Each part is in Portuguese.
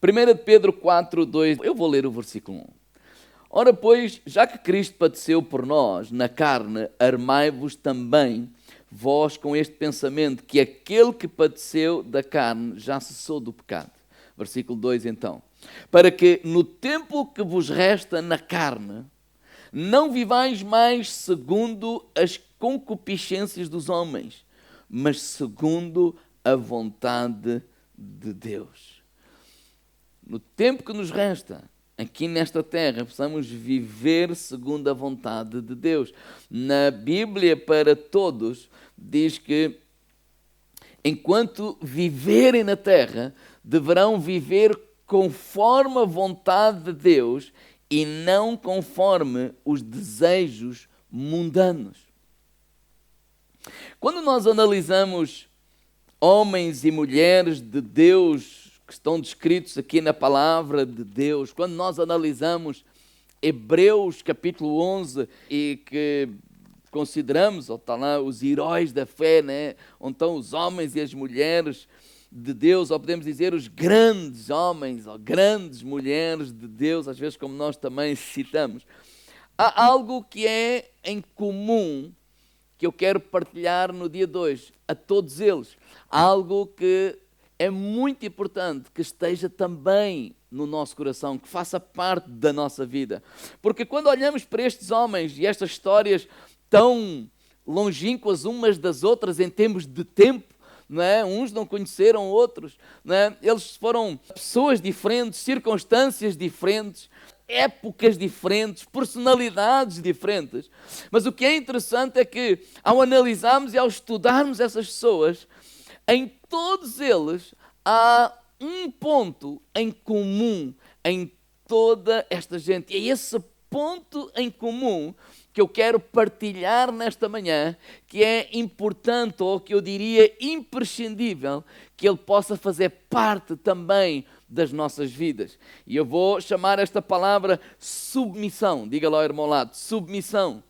1 Pedro 4:2, eu vou ler o versículo 1. Ora, pois, já que Cristo padeceu por nós na carne, armai-vos também vós com este pensamento, que aquele que padeceu da carne já cessou do pecado. Versículo 2 então. Para que no tempo que vos resta na carne, não vivais mais segundo as concupiscências dos homens, mas segundo a vontade de Deus. No tempo que nos resta, aqui nesta terra, precisamos viver segundo a vontade de Deus. Na Bíblia, para todos, diz que enquanto viverem na terra, deverão viver conforme a vontade de Deus e não conforme os desejos mundanos. Quando nós analisamos homens e mulheres de Deus que estão descritos aqui na palavra de Deus, quando nós analisamos Hebreus capítulo 11 e que consideramos, está lá, os heróis da fé, né? Onde estão os homens e as mulheres de Deus, ou podemos dizer os grandes homens ou grandes mulheres de Deus, às vezes como nós também citamos. Há algo que é em comum que eu quero partilhar no dia 2, a todos eles. Há algo que é muito importante que esteja também no nosso coração, que faça parte da nossa vida. Porque quando olhamos para estes homens e estas histórias tão longínquas umas das outras em termos de tempo, não é? Uns não conheceram outros, não é? Eles foram pessoas diferentes, circunstâncias diferentes, épocas diferentes, personalidades diferentes. Mas o que é interessante é que ao analisarmos e ao estudarmos essas pessoas, em todos eles há um ponto em comum em toda esta gente. E é esse ponto em comum que eu quero partilhar nesta manhã, que é importante, ou que eu diria imprescindível, que ele possa fazer parte também das nossas vidas. E eu vou chamar esta palavra submissão. Diga lá ao irmão ao lado, submissão.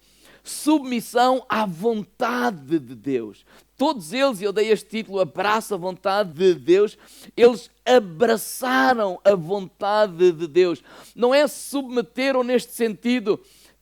Submissão à vontade de Deus. Todos eles, eu dei este título, abraça a vontade de Deus, eles abraçaram a vontade de Deus. Não é submeteram neste sentido,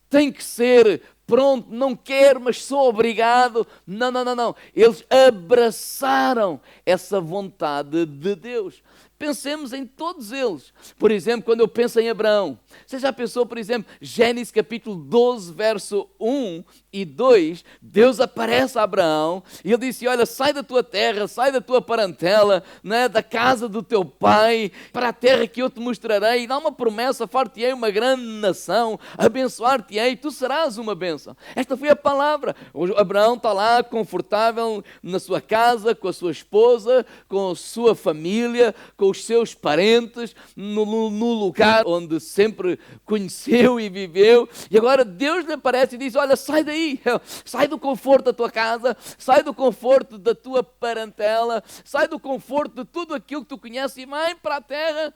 tem que ser, pronto, não quero, mas sou obrigado. Não, não, não, não. Eles abraçaram essa vontade de Deus. Pensemos em todos eles. Por exemplo, quando eu penso em Abraão, você já pensou, por exemplo, Gênesis capítulo 12, verso 1 e 2, Deus aparece a Abraão e ele disse, olha, sai da tua terra, sai da tua parentela, né, da casa do teu pai, para a terra que eu te mostrarei, e dá uma promessa, far-te-ei uma grande nação, abençoar-te-ei, tu serás uma bênção. Esta foi a palavra. O Abraão está lá, confortável na sua casa, com a sua esposa, com a sua família, com os seus parentes, no lugar onde sempre conheceu e viveu, e agora Deus lhe aparece e diz, olha, sai daí, sai do conforto da tua casa, sai do conforto da tua parentela, sai do conforto de tudo aquilo que tu conheces e vai para a terra,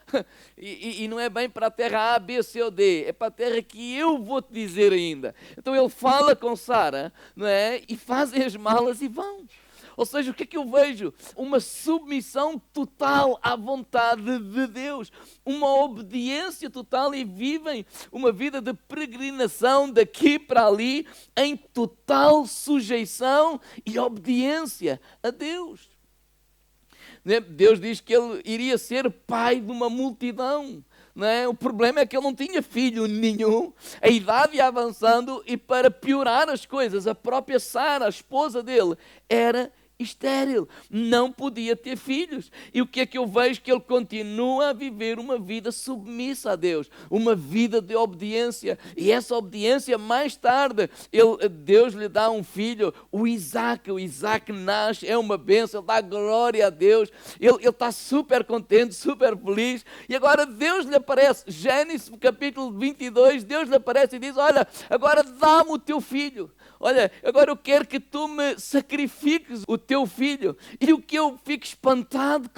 e não é bem para a terra A, B, C ou D, é para a terra que eu vou te dizer ainda. Então ele fala com Sara, não é? E fazem as malas e vão. Ou seja, o que é que eu vejo? Uma submissão total à vontade de Deus, uma obediência total, e vivem uma vida de peregrinação daqui para ali, em total sujeição e obediência a Deus. Deus diz que ele iria ser pai de uma multidão. Não é? O problema é que ele não tinha filho nenhum, a idade ia avançando, e para piorar as coisas, a própria Sara, a esposa dele, era estéril, não podia ter filhos. E o que é que eu vejo? Que ele continua a viver uma vida submissa a Deus, uma vida de obediência, e essa obediência mais tarde, Deus lhe dá um filho, o Isaac nasce, é uma bênção, ele dá glória a Deus, ele está super contente, super feliz, e agora Deus lhe aparece, Gênesis capítulo 22, Deus lhe aparece e diz, olha, agora dá-me o teu filho. Olha, agora eu quero que tu me sacrifiques o teu filho. E o que eu fico espantado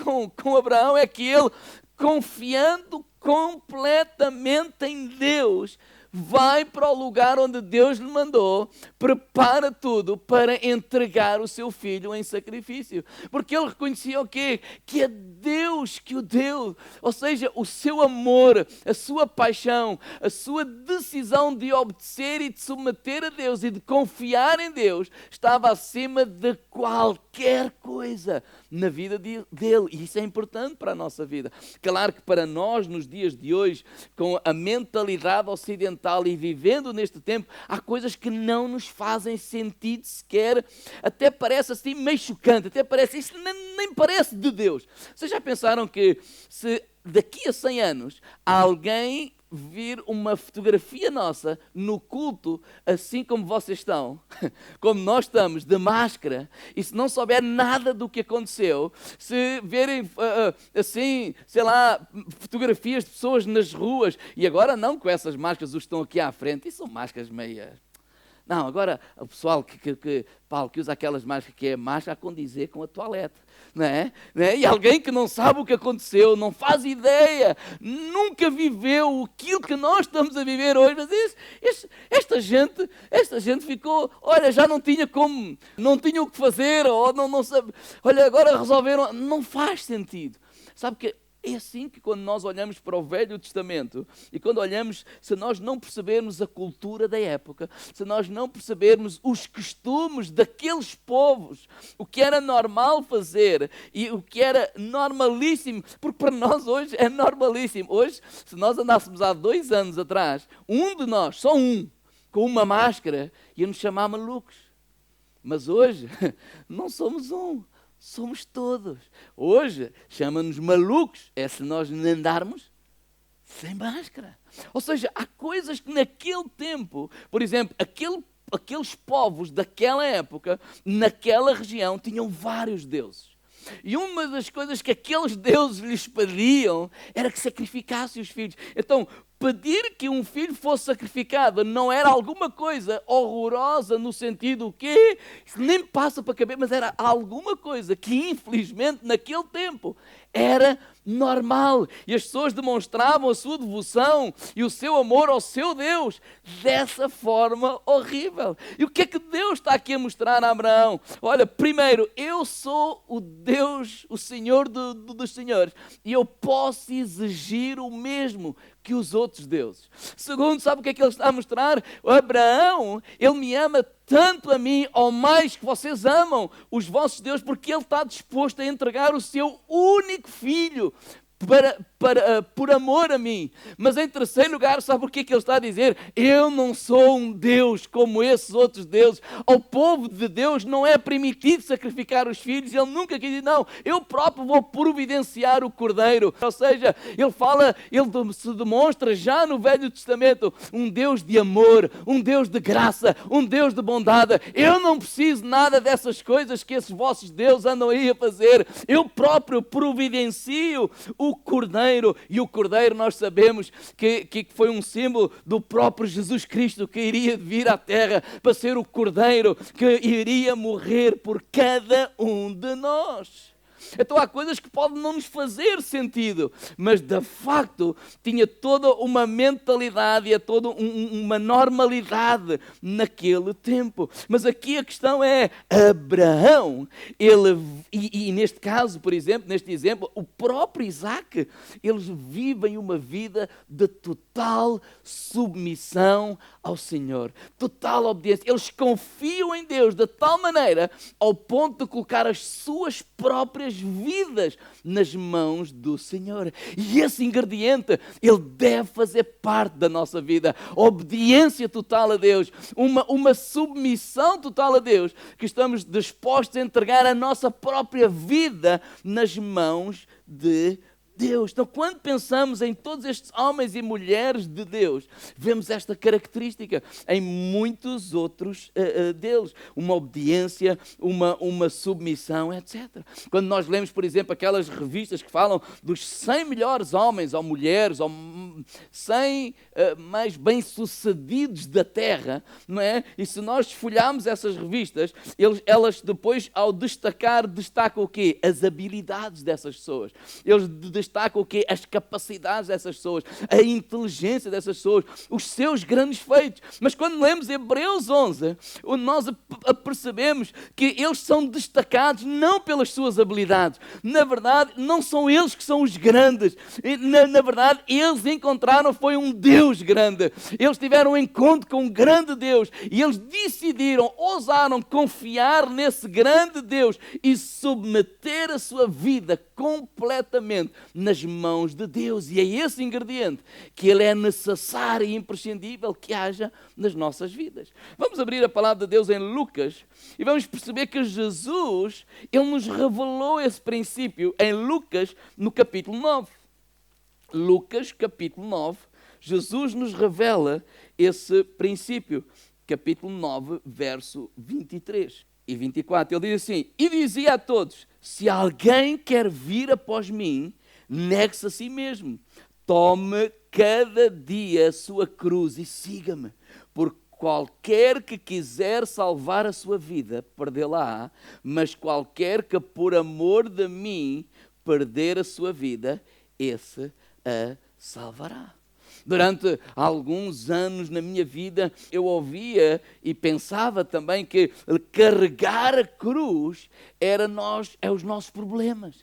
com Abraão é que ele, confiando completamente em Deus, vai para o lugar onde Deus lhe mandou, prepara tudo para entregar o seu filho em sacrifício. Porque ele reconhecia o quê? Que é Deus que o deu. Ou seja, o seu amor, a sua paixão, a sua decisão de obedecer e de submeter a Deus e de confiar em Deus estava acima de qualquer coisa na vida dele. E isso é importante para a nossa vida. Claro que para nós, nos dias de hoje, com a mentalidade ocidental e vivendo neste tempo, há coisas que não nos fazem sentido sequer. Até parece assim meio chocante, até parece, isso nem parece de Deus. Vocês já pensaram que se daqui a 100 anos alguém vir uma fotografia nossa no culto, assim como vocês estão, como nós estamos, de máscara, e se não souber nada do que aconteceu, se verem assim, sei lá, fotografias de pessoas nas ruas, e agora não com essas máscaras, os que estão aqui à frente, e são máscaras meias. Não, agora o pessoal Paulo, que usa aquelas máscaras que é máscara a condizer com a toalete, não é? E alguém que não sabe o que aconteceu, não faz ideia, nunca viveu aquilo que nós estamos a viver hoje, mas esta gente ficou, olha, já não tinha como, não tinha o que fazer, ou não sabe, olha, agora resolveram, não faz sentido. Sabe que é assim que quando nós olhamos para o Velho Testamento e quando olhamos, se nós não percebermos a cultura da época, se nós não percebermos os costumes daqueles povos, o que era normal fazer e o que era normalíssimo, porque para nós hoje é normalíssimo. Hoje, se nós andássemos há 2 anos atrás, um de nós, só um, com uma máscara, ia nos chamar malucos. Mas hoje, não somos um. Somos todos. Hoje, chama-nos malucos, é se nós andarmos sem máscara. Ou seja, há coisas que naquele tempo, por exemplo, aqueles povos daquela época, naquela região, tinham vários deuses. E uma das coisas que aqueles deuses lhes pediam era que sacrificassem os filhos. Então, pedir que um filho fosse sacrificado não era alguma coisa horrorosa no sentido que isso nem passa para caber, mas era alguma coisa que infelizmente naquele tempo era normal. E as pessoas demonstravam a sua devoção e o seu amor ao seu Deus dessa forma horrível. E o que é que Deus está aqui a mostrar a Abraão? Olha, primeiro, eu sou o Deus, o Senhor dos senhores, e eu posso exigir o mesmo que os outros deuses. Segundo, sabe o que é que ele está a mostrar? O Abraão, ele me ama tanto a mim, ou mais que vocês amam os vossos deuses, porque ele está disposto a entregar o seu único filho por amor a mim. Mas em terceiro lugar, sabe o que é que ele está a dizer? Eu não sou um Deus como esses outros deuses. Ao povo de Deus não é permitido sacrificar os filhos. Ele nunca quis dizer, não, eu próprio vou providenciar o cordeiro. Ou seja, ele se demonstra já no Velho Testamento um Deus de amor, um Deus de graça, um Deus de bondade. Eu não preciso nada dessas coisas que esses vossos deuses andam aí a fazer. Eu próprio providencio o cordeiro, e o cordeiro nós sabemos que foi um símbolo do próprio Jesus Cristo, que iria vir à terra para ser o cordeiro que iria morrer por cada um de nós. Então há coisas que podem não nos fazer sentido, mas de facto tinha toda uma mentalidade e toda uma normalidade naquele tempo. Mas aqui a questão é, Abraão, e neste caso, por exemplo, neste exemplo, o próprio Isaac, eles vivem uma vida de total submissão ao Senhor, total obediência. Eles confiam em Deus de tal maneira ao ponto de colocar as suas próprias vidas nas mãos do Senhor. E esse ingrediente, ele deve fazer parte da nossa vida. Obediência total a Deus, uma submissão total a Deus, que estamos dispostos a entregar a nossa própria vida nas mãos de Deus. Então, quando pensamos em todos estes homens e mulheres de Deus, vemos esta característica em muitos outros deles. Uma obediência, uma submissão, etc. Quando nós lemos, por exemplo, aquelas revistas que falam dos 100 melhores homens ou mulheres, ou 100 mais bem-sucedidos da Terra, não é? E se nós folharmos essas revistas, elas depois, ao destacam o quê? As habilidades dessas pessoas. Eles destaca o quê? As capacidades dessas pessoas, a inteligência dessas pessoas, os seus grandes feitos. Mas quando lemos Hebreus 11, nós percebemos que eles são destacados não pelas suas habilidades. Na verdade, não são eles que são os grandes. Na verdade, eles encontraram foi um Deus grande. Eles tiveram um encontro com um grande Deus e eles decidiram, ousaram confiar nesse grande Deus e submeter a sua vida completamente nas mãos de Deus. E é esse ingrediente que ele é necessário e imprescindível que haja nas nossas vidas. Vamos abrir a palavra de Deus em Lucas e vamos perceber que Jesus, ele nos revelou esse princípio em Lucas, no capítulo 9. Lucas, capítulo 9, Jesus nos revela esse princípio. Capítulo 9, verso 23 e 24. Ele diz assim: e dizia a todos: se alguém quer vir após mim, negue-se a si mesmo. Tome cada dia a sua cruz e siga-me. Porque qualquer que quiser salvar a sua vida, perdê-la-á. Mas qualquer que por amor de mim perder a sua vida, esse a salvará. Durante alguns anos na minha vida, eu ouvia e pensava também que carregar a cruz é os nossos problemas,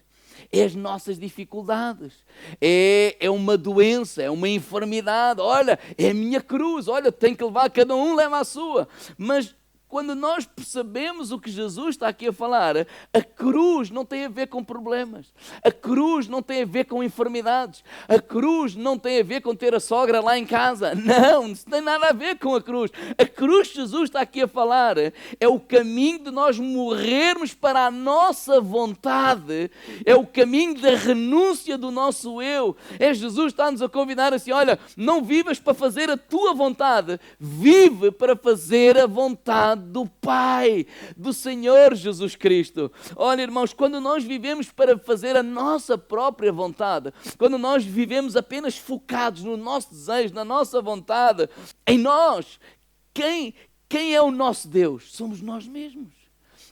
é as nossas dificuldades, é uma doença, é uma enfermidade. Olha, é a minha cruz, olha, tem que levar, cada um leva a sua. Mas quando nós percebemos o que Jesus está aqui a falar, a cruz não tem a ver com problemas. A cruz não tem a ver com enfermidades. A cruz não tem a ver com ter a sogra lá em casa. Não, isso não tem nada a ver com a cruz. A cruz que Jesus está aqui a falar é o caminho de nós morrermos para a nossa vontade. É o caminho da renúncia do nosso eu. Jesus está-nos a convidar assim: olha, não vivas para fazer a tua vontade, vive para fazer a vontade do Pai, do Senhor Jesus Cristo. Olha, irmãos, quando nós vivemos para fazer a nossa própria vontade, quando nós vivemos apenas focados no nosso desejo, na nossa vontade, em nós, quem é o nosso Deus? Somos nós mesmos.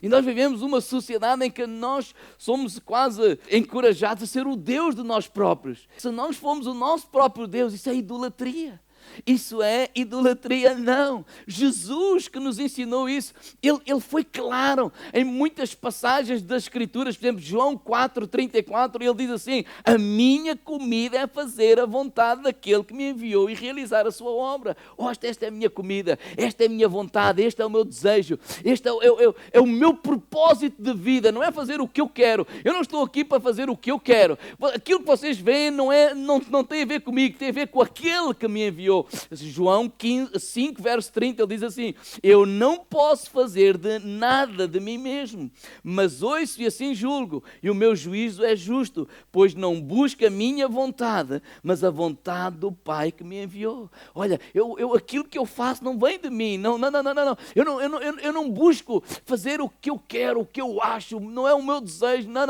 E nós vivemos uma sociedade em que nós somos quase encorajados a ser o Deus de nós próprios. Se nós formos o nosso próprio Deus, isso é idolatria. Isso é idolatria? Não. Jesus que nos ensinou isso, ele foi claro em muitas passagens das Escrituras. Por exemplo, João 4:34, ele diz assim: a minha comida é fazer a vontade daquele que me enviou e realizar a sua obra. Esta é a minha comida, esta é a minha vontade, este é o meu desejo, este é o meu propósito de vida. Não é fazer o que eu quero. Eu não estou aqui para fazer o que eu quero. Aquilo que vocês veem não tem a ver comigo, tem a ver com aquele que me enviou. João 5, verso 30, ele diz assim: eu não posso fazer de nada de mim mesmo, mas ouço e assim julgo, e o meu juízo é justo, pois não busco a minha vontade, mas a vontade do Pai que me enviou. Olha, aquilo que eu faço não vem de mim, não. Eu não busco fazer o que eu quero, o que eu acho, não é o meu desejo, não.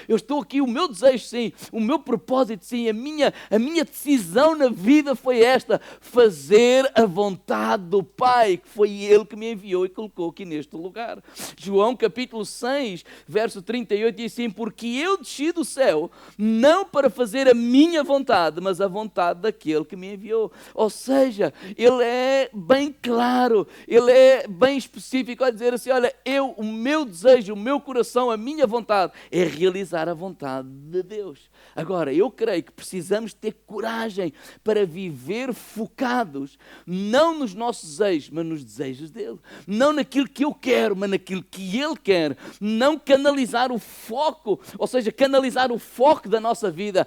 Eu estou aqui, o meu desejo sim, o meu propósito sim, a minha decisão na vida foi esta: fazer a vontade do Pai, que foi Ele que me enviou e colocou aqui neste lugar. João capítulo 6, verso 38 diz assim: porque eu desci do céu, não para fazer a minha vontade, mas a vontade daquele que me enviou. Ou seja, Ele é bem claro, Ele é bem específico a dizer assim: olha, o meu desejo, o meu coração, a minha vontade é realizar a vontade de Deus. Agora, eu creio que precisamos ter coragem para viver focados, não nos nossos desejos, mas nos desejos dele. Não naquilo que eu quero, mas naquilo que ele quer. Não canalizar o foco, ou seja, canalizar o foco da nossa vida,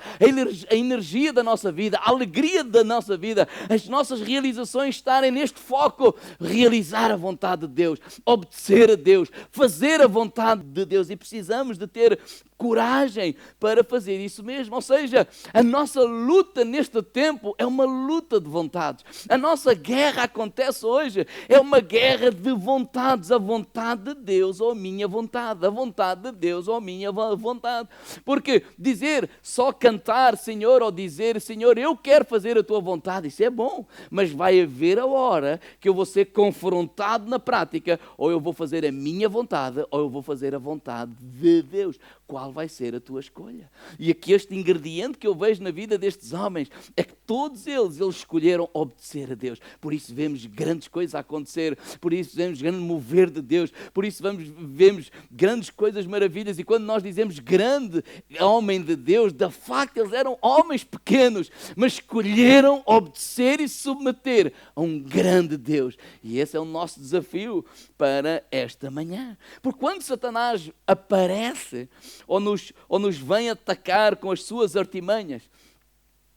a energia da nossa vida, a alegria da nossa vida, as nossas realizações estarem neste foco. Realizar a vontade de Deus, obedecer a Deus, fazer a vontade de Deus. E precisamos de ter coragem para fazer isso mesmo. Ou seja, a nossa luta neste tempo é uma luta de vontades. A nossa guerra acontece hoje, é uma guerra de vontades. A vontade de Deus ou a minha vontade, a vontade de Deus ou a minha vontade. Porque dizer, só cantar Senhor, ou dizer Senhor, eu quero fazer a tua vontade, isso é bom, mas vai haver a hora que eu vou ser confrontado na prática, ou eu vou fazer a minha vontade, ou eu vou fazer a vontade de Deus. Qual qual vai ser a tua escolha. E aqui este ingrediente que eu vejo na vida destes homens é que todos eles escolheram obedecer a Deus. Por isso vemos grandes coisas a acontecer, por isso vemos grande mover de Deus, por isso vemos grandes coisas, maravilhas. E quando nós dizemos grande homem de Deus, de facto eles eram homens pequenos, mas escolheram obedecer e submeter a um grande Deus. E esse é o nosso desafio para esta manhã. Porque quando Satanás aparece ou nos vem atacar com as suas artimanhas,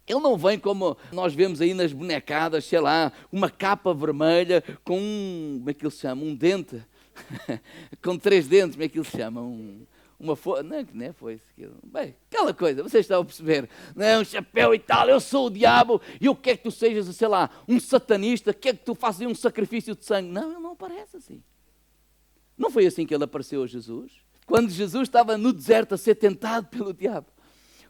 ele não vem como nós vemos aí nas bonecadas, sei lá, uma capa vermelha com como é que ele se chama? Um dente, com 3 dentes, como é que ele se chama? Uma folha, não é foice. Bem, aquela coisa, vocês estão a perceber, não é? Um chapéu e tal, eu sou o diabo, e eu quero que tu sejas, sei lá, um satanista, quer que tu faças um sacrifício de sangue. Não, ele não aparece assim. Não foi assim que ele apareceu a Jesus? Quando Jesus estava no deserto a ser tentado pelo diabo,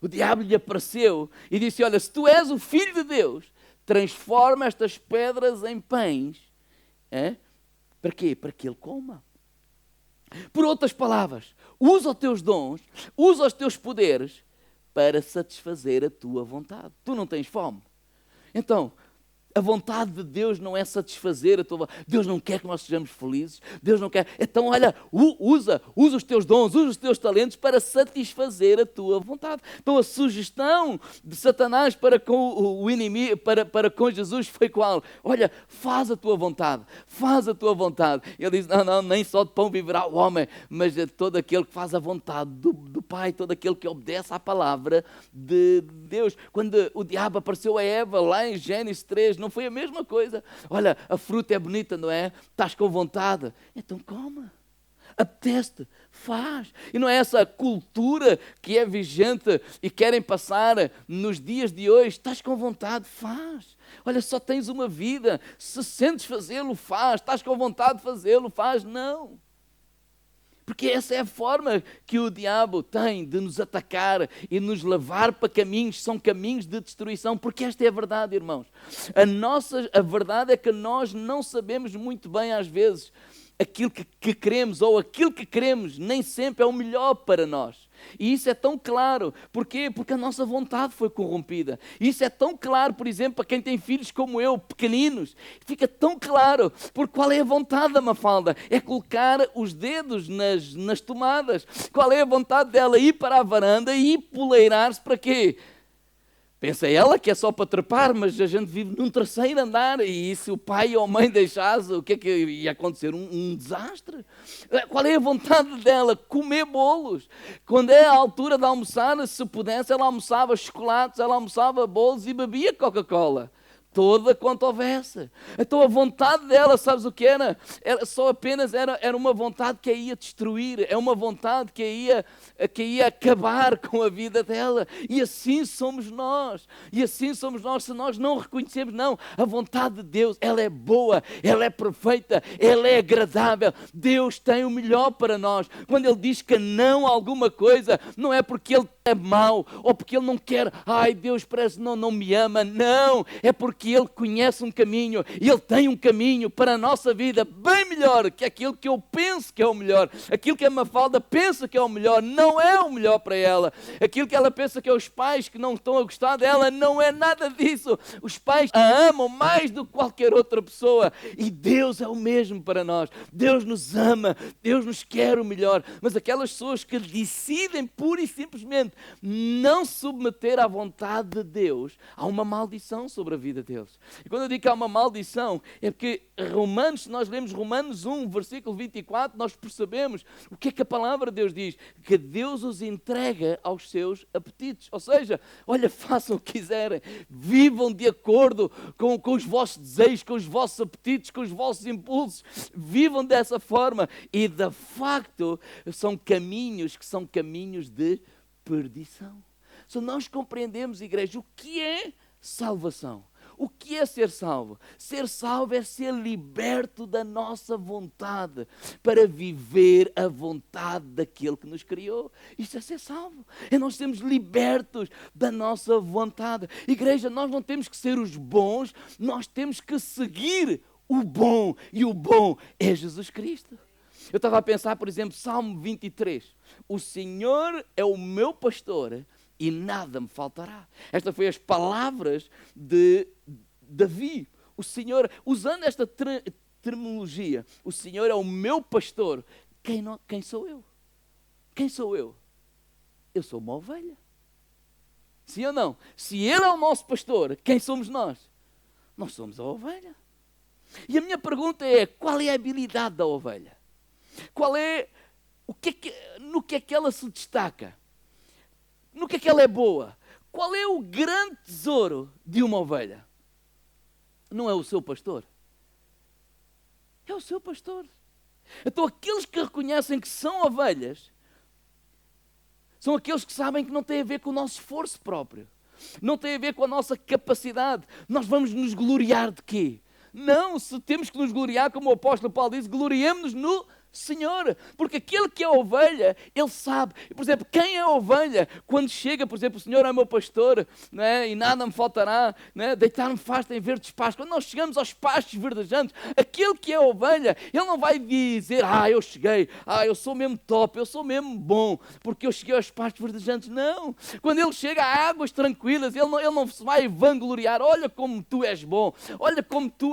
o diabo lhe apareceu e disse, olha, se tu és o Filho de Deus, transforma estas pedras em pães. Para quê? Para que ele coma. Por outras palavras, usa os teus dons, usa os teus poderes para satisfazer a tua vontade. Tu não tens fome? Então, a vontade de Deus não é satisfazer a tua vontade. Deus não quer que nós sejamos felizes. Deus não quer. Então, olha, usa os teus dons, usa os teus talentos para satisfazer a tua vontade. Então, a sugestão de Satanás para com o inimigo, para com Jesus foi qual? Olha, faz a tua vontade. Faz a tua vontade. Ele diz, não, nem só de pão viverá o homem, mas de todo aquele que faz a vontade do Pai, todo aquele que obedece à palavra de Deus. Quando o diabo apareceu a Eva, lá em Gênesis 3, não foi a mesma coisa? Olha, a fruta é bonita, não é? Estás com vontade? Então coma. Apetece-te, faz. E não é essa cultura que é vigente e querem passar nos dias de hoje. Estás com vontade, faz. Olha, só tens uma vida. Se sentes fazê-lo, faz. Estás com vontade de fazê-lo, faz. Não. Porque essa é a forma que o diabo tem de nos atacar e nos levar para caminhos, são caminhos de destruição, porque esta é a verdade, irmãos. A verdade é que nós não sabemos muito bem, às vezes, aquilo que queremos, ou aquilo que queremos nem sempre é o melhor para nós. E isso é tão claro. Porquê? Porque a nossa vontade foi corrompida. Isso é tão claro, por exemplo, para quem tem filhos como eu, pequeninos. Fica tão claro. Porque qual é a vontade da Mafalda? É colocar os dedos nas tomadas. Qual é a vontade dela? Ir para a varanda e poleirar-se para quê? Pensa ela que é só para trepar, mas a gente vive num 3º andar e se o pai ou a mãe deixasse, o que é que ia acontecer? Um desastre. Qual é a vontade dela? Comer bolos. Quando é a altura de almoçar, se pudesse, ela almoçava chocolates, ela almoçava bolos e bebia Coca-Cola. Toda quanto houvesse. Então a vontade dela, sabes o que era? Era uma vontade que a ia destruir, é uma vontade que ia acabar com a vida dela. E assim somos nós. Se nós não reconhecemos, não, a vontade de Deus, ela é boa, ela é perfeita, ela é agradável. Deus tem o melhor para nós. Quando Ele diz que não a alguma coisa, não é porque Ele é mau, ou porque Ele não quer, Deus parece não me ama, não, é porque Ele conhece um caminho, e Ele tem um caminho para a nossa vida bem melhor que aquilo que eu penso que é o melhor. Aquilo que a Mafalda pensa que é o melhor, não é o melhor para ela. Aquilo que ela pensa que é os pais que não estão a gostar dela, não é nada disso. Os pais a amam mais do que qualquer outra pessoa, e Deus é o mesmo para nós. Deus nos ama, Deus nos quer o melhor, mas aquelas pessoas que decidem pura e simplesmente não submeter à vontade de Deus, há uma maldição sobre a vida deles. E quando eu digo que há uma maldição, é porque se nós lemos Romanos 1, versículo 24, nós percebemos o que é que a palavra de Deus diz, que Deus os entrega aos seus apetites. Ou seja, olha, façam o que quiserem, vivam de acordo com os vossos desejos, com os vossos apetites, com os vossos impulsos, vivam dessa forma, e de facto são caminhos que são caminhos de perdição. Se nós compreendemos, igreja, o que é salvação? O que é ser salvo? Ser salvo é ser liberto da nossa vontade para viver a vontade daquele que nos criou. Isto é ser salvo. É nós sermos libertos da nossa vontade. Igreja, nós não temos que ser os bons, nós temos que seguir o bom. E o bom é Jesus Cristo. Eu estava a pensar, por exemplo, Salmo 23. O Senhor é o meu pastor e nada me faltará. Estas foram as palavras de Davi. O Senhor, usando esta terminologia, o Senhor é o meu pastor. Quem sou eu? Quem sou eu? Eu sou uma ovelha. Sim ou não? Se Ele é o nosso pastor, quem somos nós? Nós somos a ovelha. E a minha pergunta é, qual é a habilidade da ovelha? No que é que ela se destaca? No que é que ela é boa? Qual é o grande tesouro de uma ovelha? Não é o seu pastor. É o seu pastor. Então aqueles que reconhecem que são ovelhas, são aqueles que sabem que não tem a ver com o nosso esforço próprio. Não tem a ver com a nossa capacidade. Nós vamos nos gloriar de quê? Não, se temos que nos gloriar, como o apóstolo Paulo diz, gloriemos-nos no Senhor, porque aquele que é ovelha, ele sabe. Por exemplo, quem é ovelha, quando chega, por exemplo, o Senhor é meu pastor, né, e nada me faltará, né, deitar-me faz em verdes pastos. Quando nós chegamos aos pastos verdejantes, aquele que é ovelha, ele não vai dizer, eu cheguei, eu sou mesmo top, eu sou mesmo bom, porque eu cheguei aos pastos verdejantes. Não, quando ele chega a águas tranquilas, ele não se vai vangloriar. Olha como tu és bom, olha como tu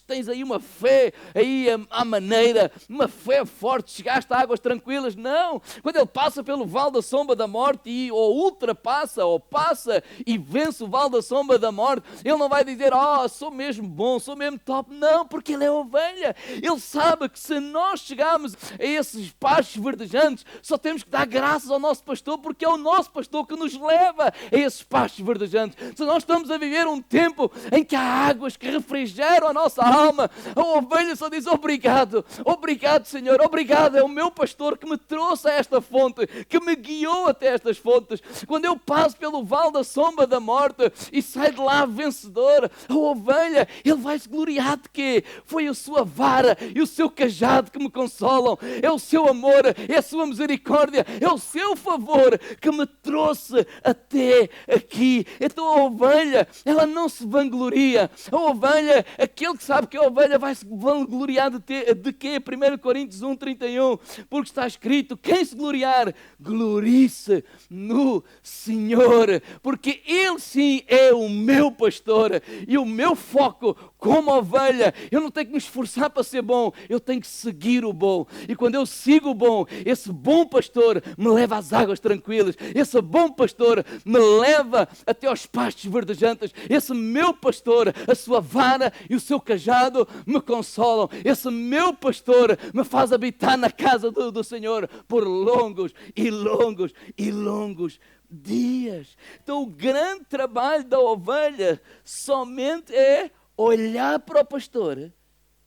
tens aí uma fé, aí à maneira, uma fé forte, chegaste a águas tranquilas. Não, quando ele passa pelo vale da sombra da morte ou ultrapassa, ou passa e vence o vale da sombra da morte, ele não vai dizer, sou mesmo bom, sou mesmo top. Não, porque ele é ovelha. Ele sabe que se nós chegarmos a esses pastos verdejantes, só temos que dar graças ao nosso pastor, porque é o nosso pastor que nos leva a esses pastos verdejantes. Se nós estamos a viver um tempo em que há águas que refrigeram a nossa alma, a ovelha só diz, obrigado, obrigado, Senhor, obrigado, é o meu pastor que me trouxe a esta fonte, que me guiou até estas fontes. Quando eu passo pelo vale da sombra da morte e saio de lá vencedor, a ovelha, ele vai se gloriar de quê? Foi a sua vara e o seu cajado que me consolam, é o seu amor, é a sua misericórdia, é o seu favor que me trouxe até aqui. Então a ovelha, ela não se vangloria. A ovelha, aquele que sabe que a ovelha vai se vangloriar de quê? 1 Coríntios 1:31, porque está escrito, quem se gloriar, glorie-se no Senhor, porque Ele sim é o meu pastor e o meu foco como ovelha. Eu não tenho que me esforçar para ser bom, eu tenho que seguir o bom. E quando eu sigo o bom, esse bom pastor me leva às águas tranquilas, esse bom pastor me leva até aos pastos verdejantes, esse meu pastor, a sua vara e o seu cajado me consolam, esse meu pastor me faz habitar na casa do Senhor por longos e longos e longos dias. Então o grande trabalho da ovelha somente é olhar para o pastor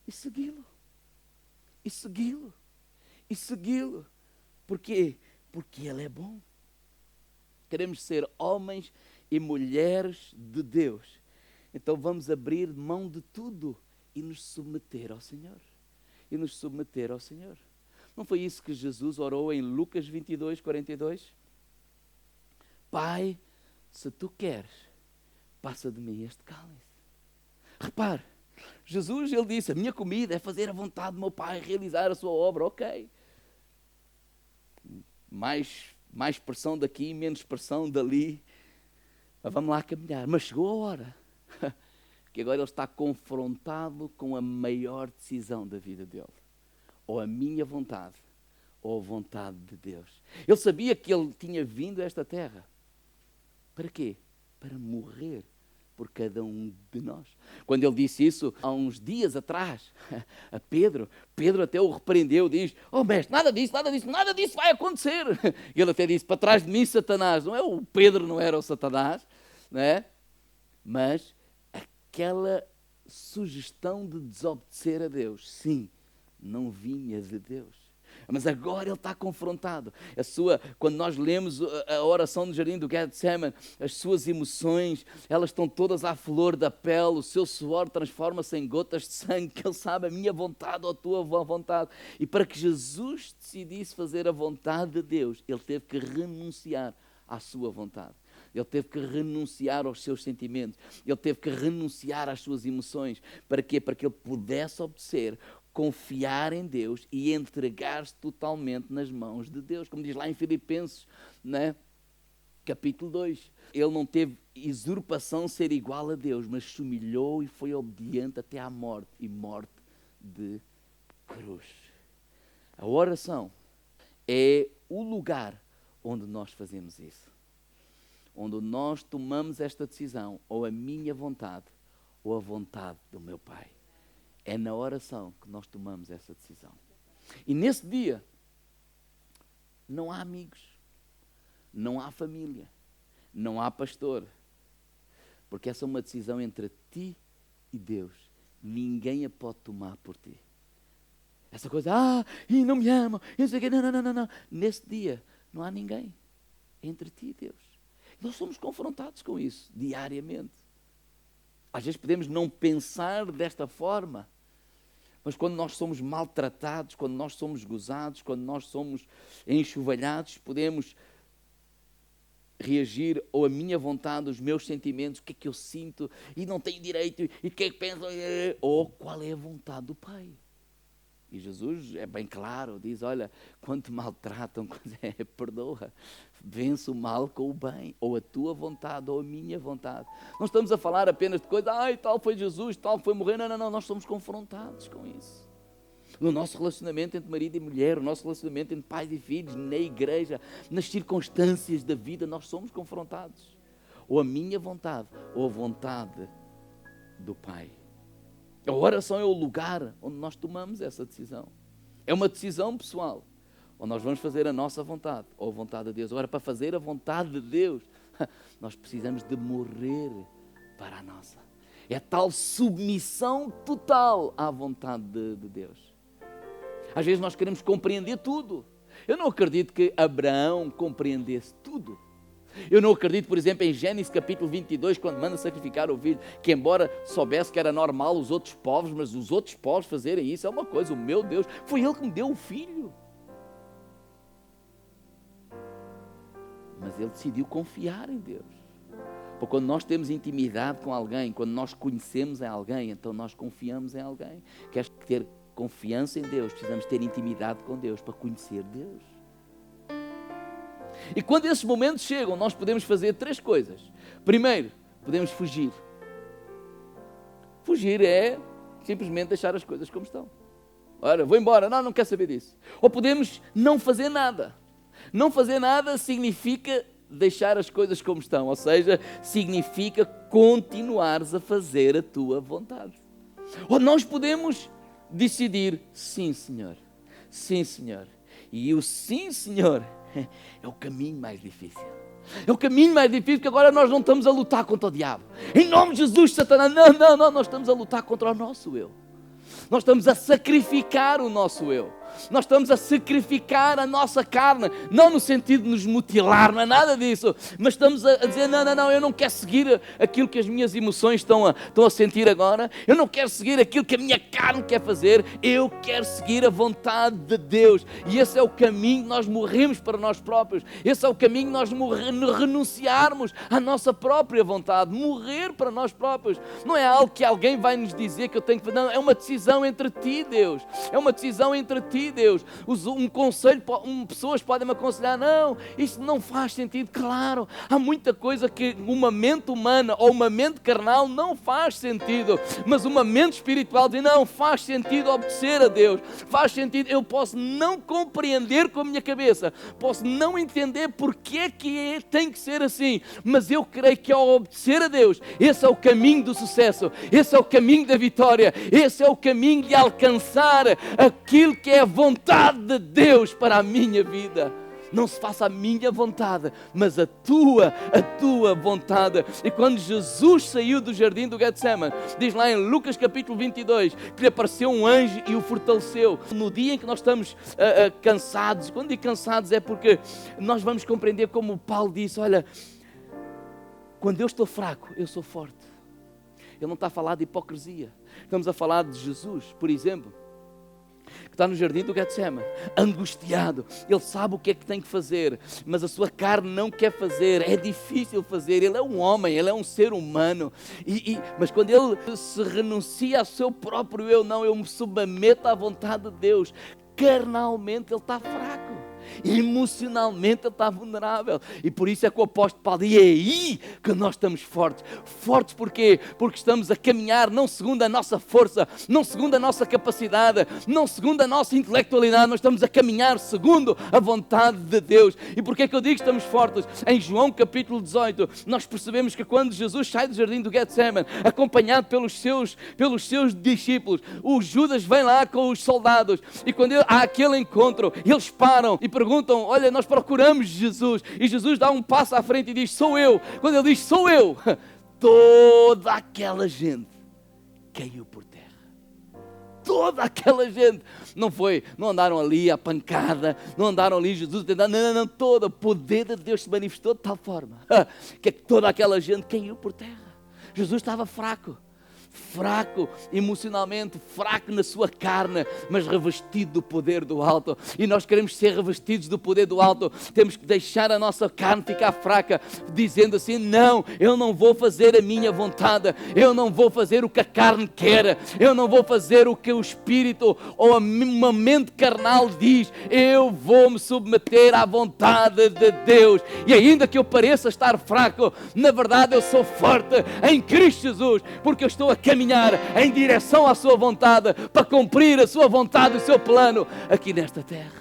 e segui-lo. E segui-lo. E segui-lo. Porquê? Porque ele é bom. Queremos ser homens e mulheres de Deus. Então vamos abrir mão de tudo e nos submeter ao Senhor. E nos submeter ao Senhor. Não foi isso que Jesus orou em Lucas 22:42? Pai, se tu queres, passa de mim este cálice. Repare, Jesus, ele disse, a minha comida é fazer a vontade do meu Pai, realizar a sua obra. Ok. Mais pressão daqui, menos pressão dali. Mas vamos lá caminhar. Mas chegou a hora que agora ele está confrontado com a maior decisão da vida dele. Ou a minha vontade, ou a vontade de Deus. Ele sabia que ele tinha vindo a esta terra. Para quê? Para morrer por cada um de nós. Quando ele disse isso, há uns dias atrás, a Pedro até o repreendeu, diz, mestre, nada disso vai acontecer. Ele até disse, para trás de mim, Satanás. O Pedro não era o Satanás, né? Mas aquela sugestão de desobedecer a Deus, sim, não vinha de Deus. Mas agora ele está confrontado. Quando nós lemos a oração no jardim do Getsemane, as suas emoções, elas estão todas à flor da pele, o seu suor transforma-se em gotas de sangue, que ele sabe a minha vontade ou a tua vontade. E para que Jesus decidisse fazer a vontade de Deus, ele teve que renunciar à sua vontade. Ele teve que renunciar aos seus sentimentos. Ele teve que renunciar às suas emoções. Para quê? Para que ele pudesse obedecer confiar em Deus e entregar-se totalmente nas mãos de Deus. Como diz lá em Filipenses, né? Capítulo 2. Ele não teve usurpação ser igual a Deus, mas se humilhou e foi obediente até à morte, e morte de cruz. A oração é o lugar onde nós fazemos isso. Onde nós tomamos esta decisão, ou a minha vontade, ou a vontade do meu Pai. É na oração que nós tomamos essa decisão. E nesse dia, não há amigos, não há família, não há pastor, porque essa é uma decisão entre ti e Deus. Ninguém a pode tomar por ti. Essa coisa, e não me amam, não. Nesse dia, não há ninguém entre ti e Deus. Nós somos confrontados com isso diariamente. Às vezes podemos não pensar desta forma, mas quando nós somos maltratados, quando nós somos gozados, quando nós somos enxovalhados, podemos reagir ou a minha vontade, os meus sentimentos, o que é que eu sinto e não tenho direito, e o que é que penso, ou qual é a vontade do Pai. E Jesus é bem claro, diz, olha, quando te maltratam, perdoa, vence o mal com o bem, ou a tua vontade, ou a minha vontade. Não estamos a falar apenas de coisas, tal foi Jesus, tal foi morrer, não, nós somos confrontados com isso. No nosso relacionamento entre marido e mulher, no nosso relacionamento entre pais e filhos, na igreja, nas circunstâncias da vida, nós somos confrontados. Ou a minha vontade, ou a vontade do Pai. A oração é o lugar onde nós tomamos essa decisão. É uma decisão pessoal, onde nós vamos fazer a nossa vontade, ou a vontade de Deus. Agora, para fazer a vontade de Deus, nós precisamos de morrer para a nossa. É tal submissão total à vontade de Deus. Às vezes nós queremos compreender tudo. Eu não acredito que Abraão compreendesse tudo. Eu não acredito, por exemplo, em Gênesis capítulo 22, quando manda sacrificar o filho, que embora soubesse que era normal os outros povos, mas os outros povos fazerem isso é uma coisa, o meu Deus, foi Ele que me deu o filho. Mas ele decidiu confiar em Deus. Porque quando nós temos intimidade com alguém, quando nós conhecemos em alguém, então nós confiamos em alguém. Queres ter confiança em Deus, precisamos ter intimidade com Deus para conhecer Deus. E quando esses momentos chegam, nós podemos fazer 3 coisas. Primeiro, podemos fugir. Fugir é simplesmente deixar as coisas como estão. Ora, vou embora, não quero saber disso. Ou podemos não fazer nada. Não fazer nada significa deixar as coisas como estão, ou seja, significa continuares a fazer a tua vontade. Ou nós podemos decidir, sim Senhor, e o sim Senhor é o caminho mais difícil. É o caminho mais difícil, porque agora nós não estamos a lutar contra o diabo. Em nome de Jesus, Satanás, não, nós estamos a lutar contra o nosso eu. Nós estamos a sacrificar o nosso eu. Nós estamos a sacrificar a nossa carne, não no sentido de nos mutilar, não é nada disso, mas estamos a dizer, não, eu não quero seguir aquilo que as minhas emoções estão a sentir agora, eu não quero seguir aquilo que a minha carne quer fazer, eu quero seguir a vontade de Deus, e esse é o caminho que nós morremos para nós próprios, esse é o caminho que nós renunciarmos à nossa própria vontade, morrer para nós próprios, não é algo que alguém vai nos dizer que eu tenho que fazer, não, é uma decisão entre ti e Deus, é uma decisão entre ti e Deus. Um conselho, pessoas podem me aconselhar, não, isto não faz sentido. Claro, há muita coisa que uma mente humana ou uma mente carnal não faz sentido, mas uma mente espiritual diz, não, faz sentido obedecer a Deus, faz sentido, eu posso não compreender com a minha cabeça, posso não entender porque é que tem que ser assim, mas eu creio que ao obedecer a Deus, esse é o caminho do sucesso, esse é o caminho da vitória, esse é o caminho de alcançar aquilo que é a vontade de Deus para a minha vida. Não se faça a minha vontade, mas a tua vontade. E quando Jesus saiu do jardim do Getsemane, diz lá em Lucas capítulo 22, que lhe apareceu um anjo e o fortaleceu. No dia em que nós estamos cansados, quando digo cansados é porque nós vamos compreender como Paulo disse, olha, quando eu estou fraco, eu sou forte. Ele não está a falar de hipocrisia. Estamos a falar de Jesus, por exemplo. que está no jardim do Getsemane, angustiado. Ele sabe o que é que tem que fazer, mas a sua carne não quer fazer, é difícil fazer. Ele é um homem, ele é um ser humano. Mas quando ele se renuncia ao seu próprio eu, não, eu me submeto à vontade de Deus, carnalmente ele está fraco. Emocionalmente ele está vulnerável. E por isso é que o apóstolo Paulo diz, é aí que nós estamos fortes. Fortes porquê? Porque estamos a caminhar não segundo a nossa força, não segundo a nossa capacidade, não segundo a nossa intelectualidade, mas estamos a caminhar segundo a vontade de Deus. E porquê é que eu digo que estamos fortes? Em João capítulo 18, nós percebemos que quando Jesus sai do jardim do Getsemane, acompanhado pelos seus discípulos, o Judas vem lá com os soldados, e quando há aquele encontro, eles param e perguntam, olha, nós procuramos Jesus, e Jesus dá um passo à frente e diz, sou eu. Quando ele diz, sou eu, toda aquela gente caiu por terra. Toda aquela gente, não andaram ali à pancada, não andaram ali Jesus tentando, não, todo o poder de Deus se manifestou de tal forma, que toda aquela gente caiu por terra. Jesus estava fraco emocionalmente, fraco na sua carne, mas revestido do poder do alto. E nós queremos ser revestidos do poder do alto. Temos que deixar a nossa carne ficar fraca, dizendo assim, não, eu não vou fazer a minha vontade, eu não vou fazer o que a carne quer, eu não vou fazer o que o espírito ou uma mente carnal diz, eu vou me submeter à vontade de Deus. E ainda que eu pareça estar fraco, na verdade eu sou forte em Cristo Jesus, porque eu estou a caminhar em direção à sua vontade, para cumprir a sua vontade, o seu plano aqui nesta terra.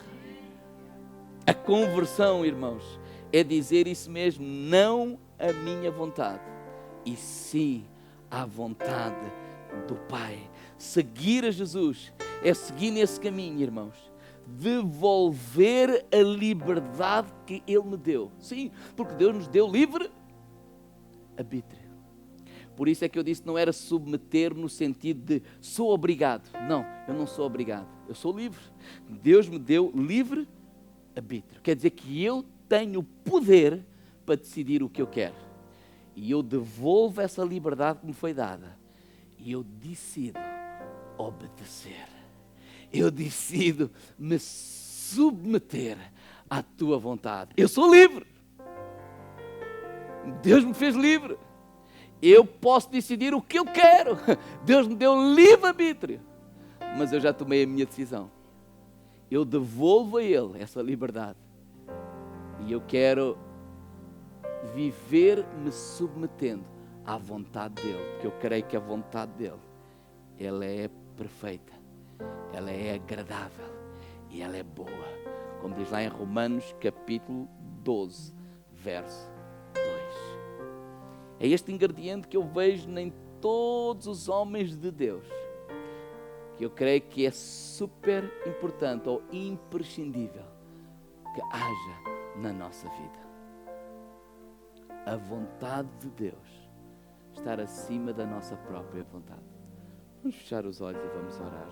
A conversão, irmãos, é dizer isso mesmo, não a minha vontade, e sim a vontade do Pai. Seguir a Jesus é seguir nesse caminho, irmãos, devolver a liberdade que Ele me deu. Sim, porque Deus nos deu livre arbítrio. Por isso é que eu disse que não era submeter no sentido de sou obrigado. Não, eu não sou obrigado. Eu sou livre. Deus me deu livre arbítrio. Quer dizer que eu tenho poder para decidir o que eu quero. E eu devolvo essa liberdade que me foi dada. E eu decido obedecer. Eu decido me submeter à tua vontade. Eu sou livre. Deus me fez livre. Eu posso decidir o que eu quero. Deus me deu livre-arbítrio. Mas eu já tomei a minha decisão. Eu devolvo a Ele essa liberdade. E eu quero viver me submetendo à vontade dEle. Porque eu creio que a vontade dEle, ela é perfeita. Ela é agradável. E ela é boa. Como diz lá em Romanos capítulo 12, verso 2. É este ingrediente que eu vejo em todos os homens de Deus, que eu creio que é super importante ou imprescindível que haja na nossa vida. A vontade de Deus estar acima da nossa própria vontade. Vamos fechar os olhos e vamos orar.